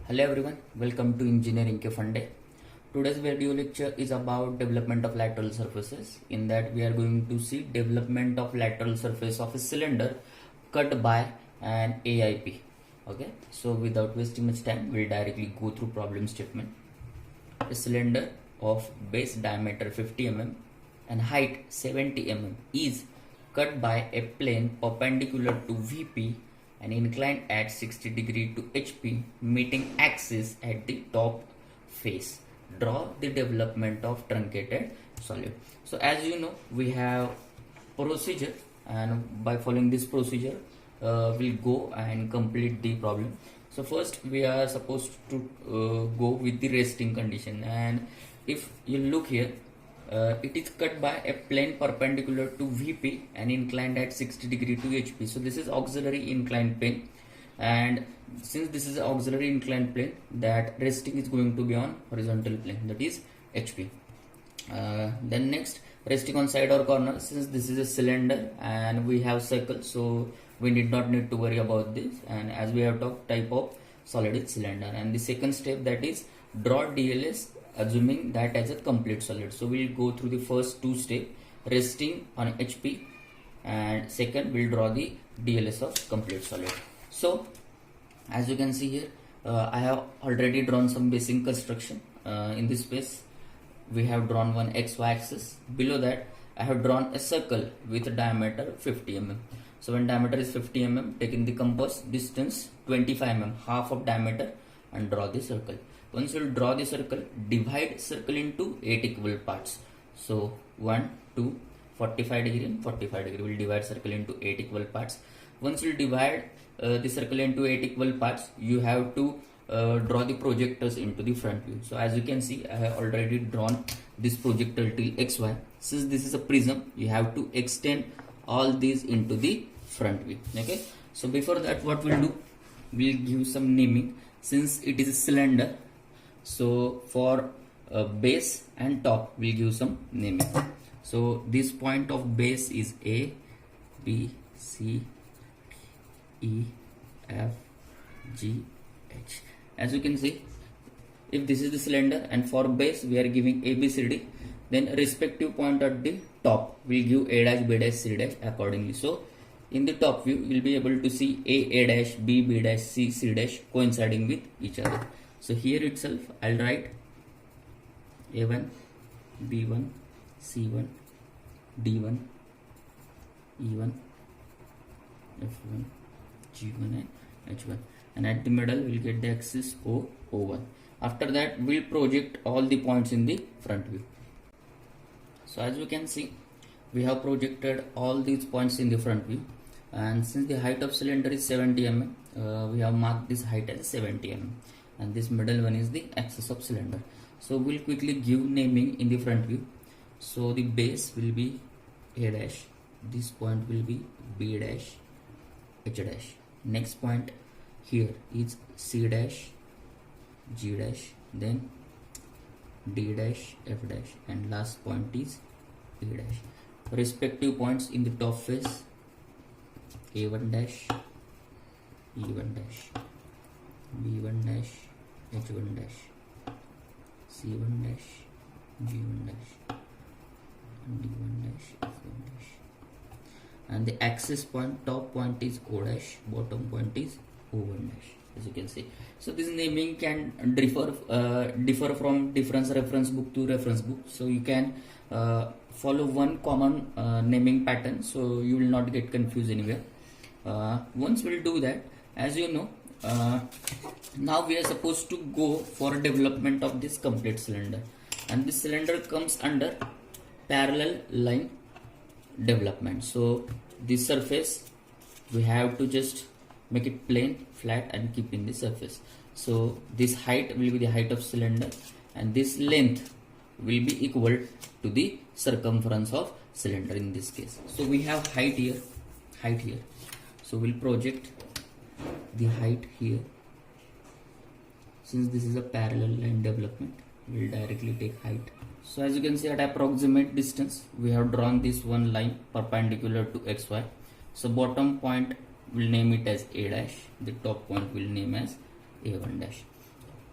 Hello everyone, welcome to Engineering Ke Funday. Today's video lecture is about development of lateral surfaces. In that we are going to see development of lateral surface of a cylinder cut by an AIP. Okay, so without wasting much time, we'll directly go through problem statement. A cylinder of base diameter 50 mm and height 70 mm is cut by a plane perpendicular to VP and inclined at 60 degree to HP, meeting axis at the top face. Draw the development of truncated solid. So as you know, we have procedure, and by following this procedure we'll go and complete the problem. So first we are supposed to go with the resting condition, and if you look here, it is cut by a plane perpendicular to VP and inclined at 60 degree to HP. So this is auxiliary inclined plane, and since this is auxiliary inclined plane, that resting is going to be on horizontal plane, that is HP. Then next, resting on side or corner, since this is a cylinder and we have circle, so we need to worry about this. And as we have talked, type of solid is cylinder. And the second step, that is draw DLS, assuming that as a complete solid. So we'll go through the first two steps, resting on HP, and second we'll draw the DLS of complete solid. So as you can see here, I have already drawn some basic construction. In this space we have drawn one XY axis. Below that I have drawn a circle with a diameter 50 mm. So when diameter is 50 mm, take in the compass, distance 25 mm, half of diameter, and draw the circle. Once you draw the circle, divide circle into 8 equal parts. So 1, 2, 45 degree and 45 degree. We'll divide circle into 8 equal parts. Once you divide the circle into 8 equal parts, you have to draw the projectors into the front view. So as you can see, I have already drawn this projector till XY. Since this is a prism, you have to extend all these into the front view. Okay. So before that, what we'll do, we'll give some naming. Since it is a cylinder, so for base and top we'll give some naming. So this point of base is A, B, C, E, F, G, H. As you can see, if this is the cylinder and for base we are giving A, B, C, D, then respective point at the top we'll give A dash, B dash, C dash accordingly. So in the top view you'll be able to see A dash, B, B dash, C, C dash coinciding with each other. So here itself I'll write A1, B1, C1, D1, E1, F1, G1 and H1, and at the middle we'll get the axis O, O1. After that we'll project all the points in the front view. So as you can see, we have projected all these points in the front view, and since the height of cylinder is 70 mm, we have marked this height as 70 mm, and this middle one is the axis of cylinder. So we'll quickly give naming in the front view. So the base will be A dash, this point will be B dash, H dash. Next point here is C dash, G dash, then D dash, F dash, and last point is E dash. Respective points in the top face, A1 dash, E1 dash, B1 dash, H1 dash, C1 dash, G1 dash, D1 dash, F1 dash, and the axis point, top point is O dash, bottom point is O1 dash, as you can see. So this naming can differ from reference book to reference book. So you can follow one common naming pattern, so you will not get confused anywhere. Once we'll do that, as you know, now we are supposed to go for development of this complete cylinder, and this cylinder comes under parallel line development. So this surface we have to just make it plain, flat, and keep in the surface. So this height will be the height of cylinder, and this length will be equal to the circumference of cylinder in this case. So we have height here. So we'll project the height here. Since this is a parallel line development, we'll directly take height. So as you can see, at approximate distance we have drawn this one line perpendicular to XY. So bottom point we'll name it as A dash, the top point we'll name as A1 dash.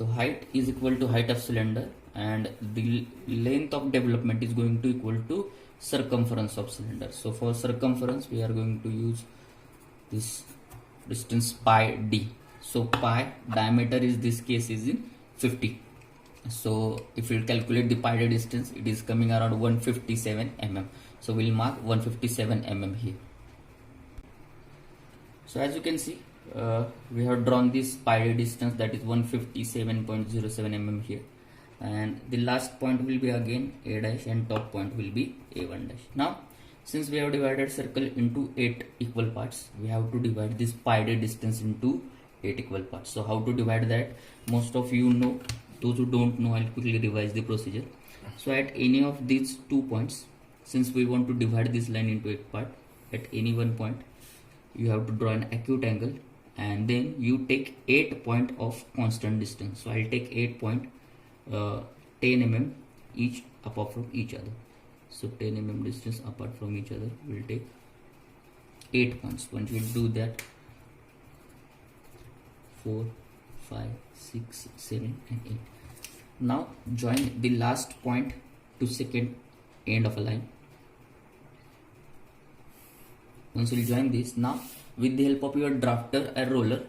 So height is equal to height of cylinder, and the length of development is going to equal to circumference of cylinder. So for circumference we are going to use this distance pi d. So pi diameter is this case is in 50. So if you calculate the pi d distance, it is coming around 157 mm. So we'll mark 157 mm here. So as you can see, we have drawn this pi d distance, that is 157.07 mm here, and the last point will be again a dash and top point will be a1 dash. Now since we have divided circle into 8 equal parts, we have to divide this pi d distance into 8 equal parts. So how to divide that, most of you know. Those who don't know, I'll quickly revise the procedure. So at any of these 2 points, since we want to divide this line into 8 part, at any one point you have to draw an acute angle, and then you take 8 point of constant distance. So I'll take 8 point 10 mm each apart from each other. So 10 mm distance apart from each other, we'll take 8 points. Once you do that, 4, 5, 6, 7 and 8. Now join the last point to second end of a line. Once you join this, now with the help of your drafter or roller,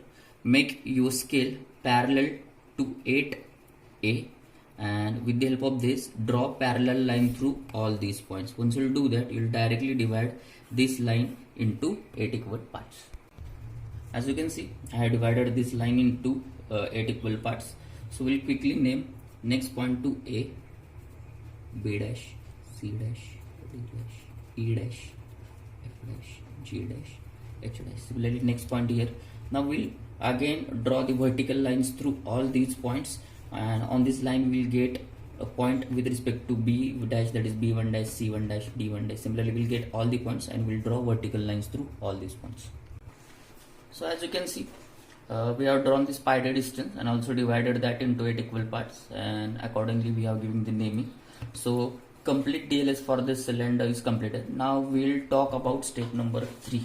make your scale parallel to 8A, and with the help of this, draw parallel line through all these points. Once you do that, you will directly divide this line into 8 equal parts. As you can see, I have divided this line into 8 equal parts. So we'll quickly name next point to A, B dash, C dash, D dash, E dash, F dash, G dash, H dash. Similarly, next point here. Now we'll again draw the vertical lines through all these points, and on this line we'll get a point with respect to B dash, that is B1 dash, C1 dash, D1 dash. Similarly, we'll get all the points and we'll draw vertical lines through all these points. So as you can see, we have drawn this pi d distance and also divided that into 8 equal parts, and accordingly we have given the naming. So complete DLS for this cylinder is completed. Now we'll talk about step number 3.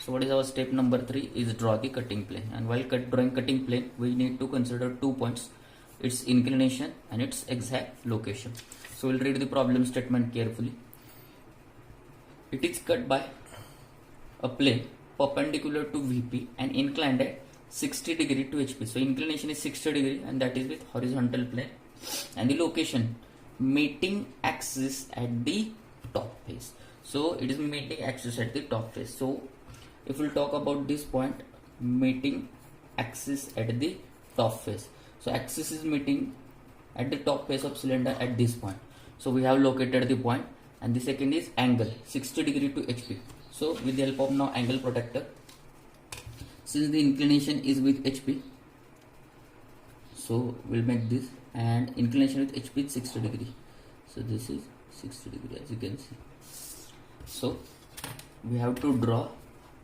So what is our step number 3 is draw the cutting plane, and while drawing cutting plane we need to consider 2 points, its inclination and its exact location. So we'll read the problem statement carefully. It is cut by a plane perpendicular to VP and inclined at 60 degree to HP. So inclination is 60 degree and that is with horizontal plane, and the location meeting axis at the top face. So it is meeting axis at the top face. So if we'll talk about this point, meeting axis at the top face. So axis is meeting at the top face of cylinder at this point. So we have located the point, and the second is angle 60 degree to HP. So with the help of now angle protector, since the inclination is with HP, so we'll make this, and inclination with HP is 60 degree. So this is 60 degree as you can see. So we have to draw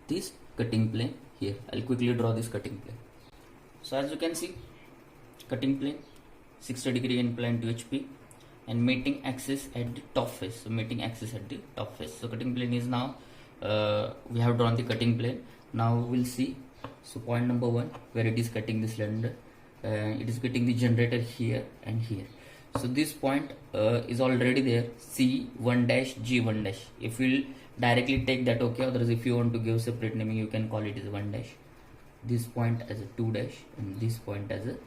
this cutting plane here. I'll quickly draw this cutting plane. So as you can see, cutting plane 60 degree inclined to HP and meeting axis at the top face. So meeting axis at the top face. So cutting plane is now we have drawn the cutting plane. Now we'll see. So point number 1, where it is cutting the cylinder, it is cutting the generator here and here. So this point is already there, C1 dash, G1 dash. If we'll directly take that, okay. Otherwise, if you want to give separate naming, you can call it as 1 dash. This point as a 2 dash and this point as a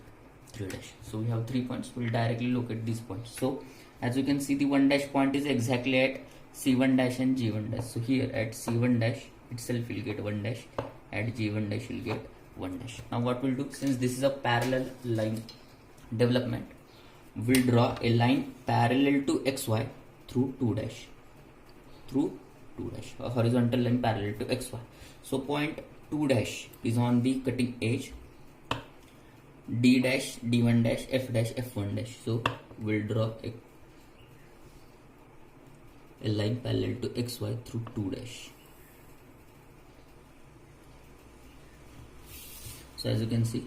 3 dash. So we have 3 points. We'll directly locate these points. So as you can see, the 1 dash point is exactly at C1 dash and G1 dash. So here at C1 dash itself you'll get 1 dash, at G1 dash you'll get 1 dash. Now what we'll do, since this is a parallel line development, we'll draw a line parallel to XY through 2 dash, a horizontal line parallel to XY. So point 2 dash is on the cutting edge, D dash, D1 dash, F dash, F1 dash. So we'll draw a line parallel to XY through 2 dash. So as you can see,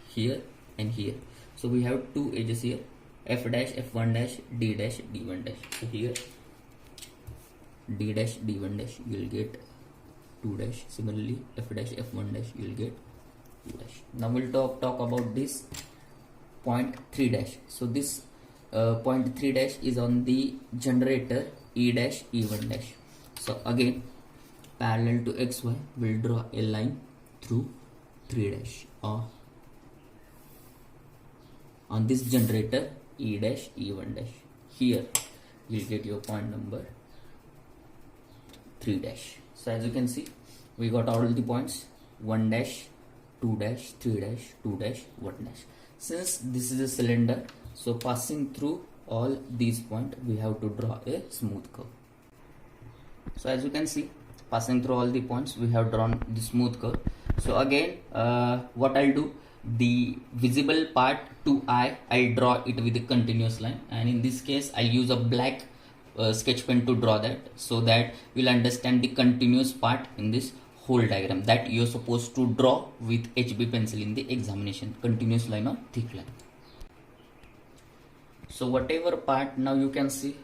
here and here. So we have 2 edges here, F dash, F1 dash, D dash, D1 dash. So here D dash, D1 dash, you will get 2 dash. Similarly, F dash, F1 dash, you will get 2 dash. Now we'll talk about this point 3 dash. So this point 3 dash is on the generator E dash E1 dash. So again, parallel to XY, we'll draw a line through 3 dash or on this generator E dash E1 dash. Here you'll get your point number 3 dash. So as you can see, we got all the points 1 dash, 2 dash, 3 dash, 2 dash, 1 dash. Since this is a cylinder, so passing through all these points, we have to draw a smooth curve. So as you can see, passing through all the points, we have drawn the smooth curve. So again, what I'll do, the visible part to eye, I'll draw it with a continuous line, and in this case I'll use a black sketch pen to draw that, so that you'll understand the continuous part in this whole diagram that you're supposed to draw with HB pencil in the examination, continuous line or thick line. So whatever part now you can see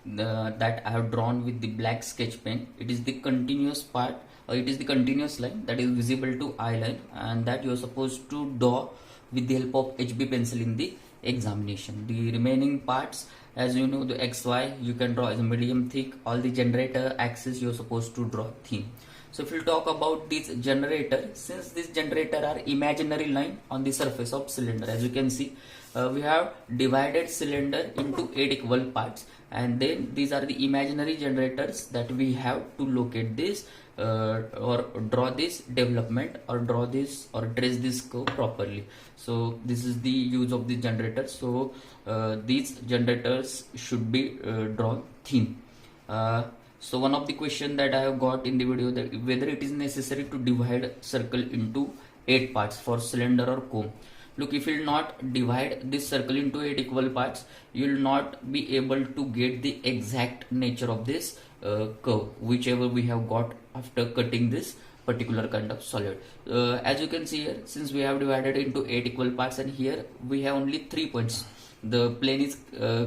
that I have drawn with the black sketch pen, it is the continuous part, it is the continuous line that is visible to eye line, and that you are supposed to draw with the help of HB pencil in the examination. The remaining parts, as you know, the XY you can draw as a medium thick, all the generator axis you are supposed to draw thin. So if we talk about this generator, since this generator are imaginary line on the surface of cylinder, as you can see, we have divided cylinder into 8 equal parts, and then these are the imaginary generators that we have to locate this or draw this development or draw this or trace this curve properly. So this is the use of the generator. So these generators should be drawn thin. So one of the question that I have got in the video, that whether it is necessary to divide circle into 8 parts for cylinder or cone. Look, if you will not divide this circle into 8 equal parts, you will not be able to get the exact nature of this curve, whichever we have got after cutting this particular kind of solid. As you can see here, since we have divided into 8 equal parts, and here we have only 3 points. The plane is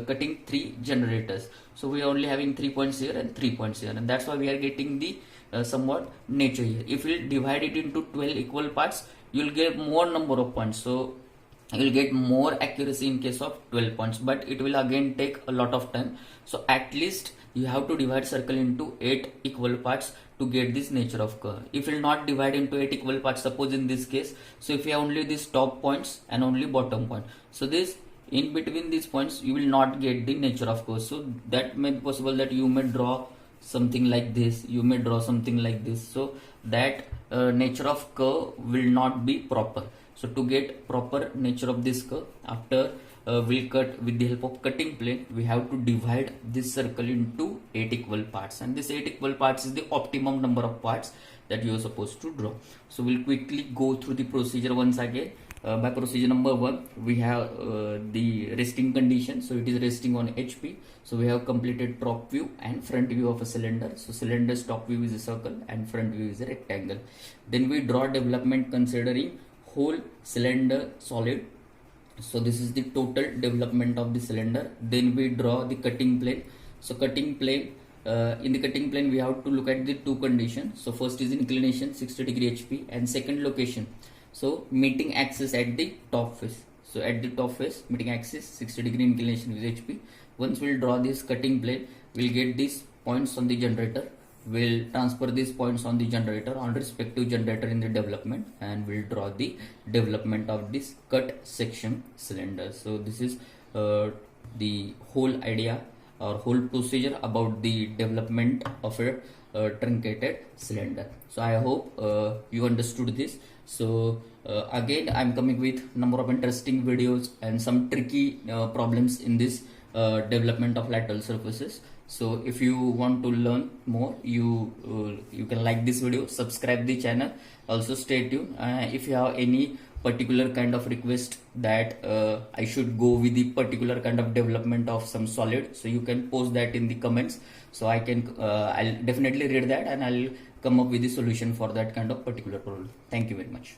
cutting 3 generators, so we are only having 3 points here and 3 points here, and that's why we are getting the somewhat nature here. If you divide it into 12 equal parts, you will get more number of points, so you will get more accuracy in case of 12 points, but it will again take a lot of time. So at least you have to divide circle into 8 equal parts to get this nature of curve. If you will not divide into 8 equal parts, suppose in this case, so if you have only these top points and only bottom point, so this in between these points you will not get the nature of curve. So that may be possible that you may draw something like this, you may draw something like this, so that nature of curve will not be proper. So to get proper nature of this curve, after we'll cut with the help of cutting plane, we have to divide this circle into 8 equal parts, and this 8 equal parts is the optimum number of parts that you are supposed to draw. So we'll quickly go through the procedure once again. By procedure number 1, we have the resting condition, so it is resting on HP. So we have completed top view and front view of a cylinder. So cylinder's top view is a circle and front view is a rectangle. Then we draw development considering whole cylinder solid. So this is the total development of the cylinder. Then we draw the cutting plane. So cutting plane, in the cutting plane we have to look at the 2 conditions. So first is inclination 60 degree HP, and second location, so meeting axis at the top face. So at the top face, meeting axis 60 degree inclination with HP. Once we'll draw this cutting plane, we'll get these points on the generator. We'll transfer these points on the generator on respective generator in the development, and we'll draw the development of this cut section cylinder. So this is the whole idea or whole procedure about the development of a truncated cylinder. So I hope you understood this. So again, I'm coming with number of interesting videos and some tricky problems in this development of lateral surfaces. So if you want to learn more, you can like this video, subscribe the channel, also stay tuned. If you have any particular kind of request that I should go with the particular kind of development of some solid, so you can post that in the comments, so I can I'll definitely read that and I'll come up with the solution for that kind of particular problem. Thank you very much.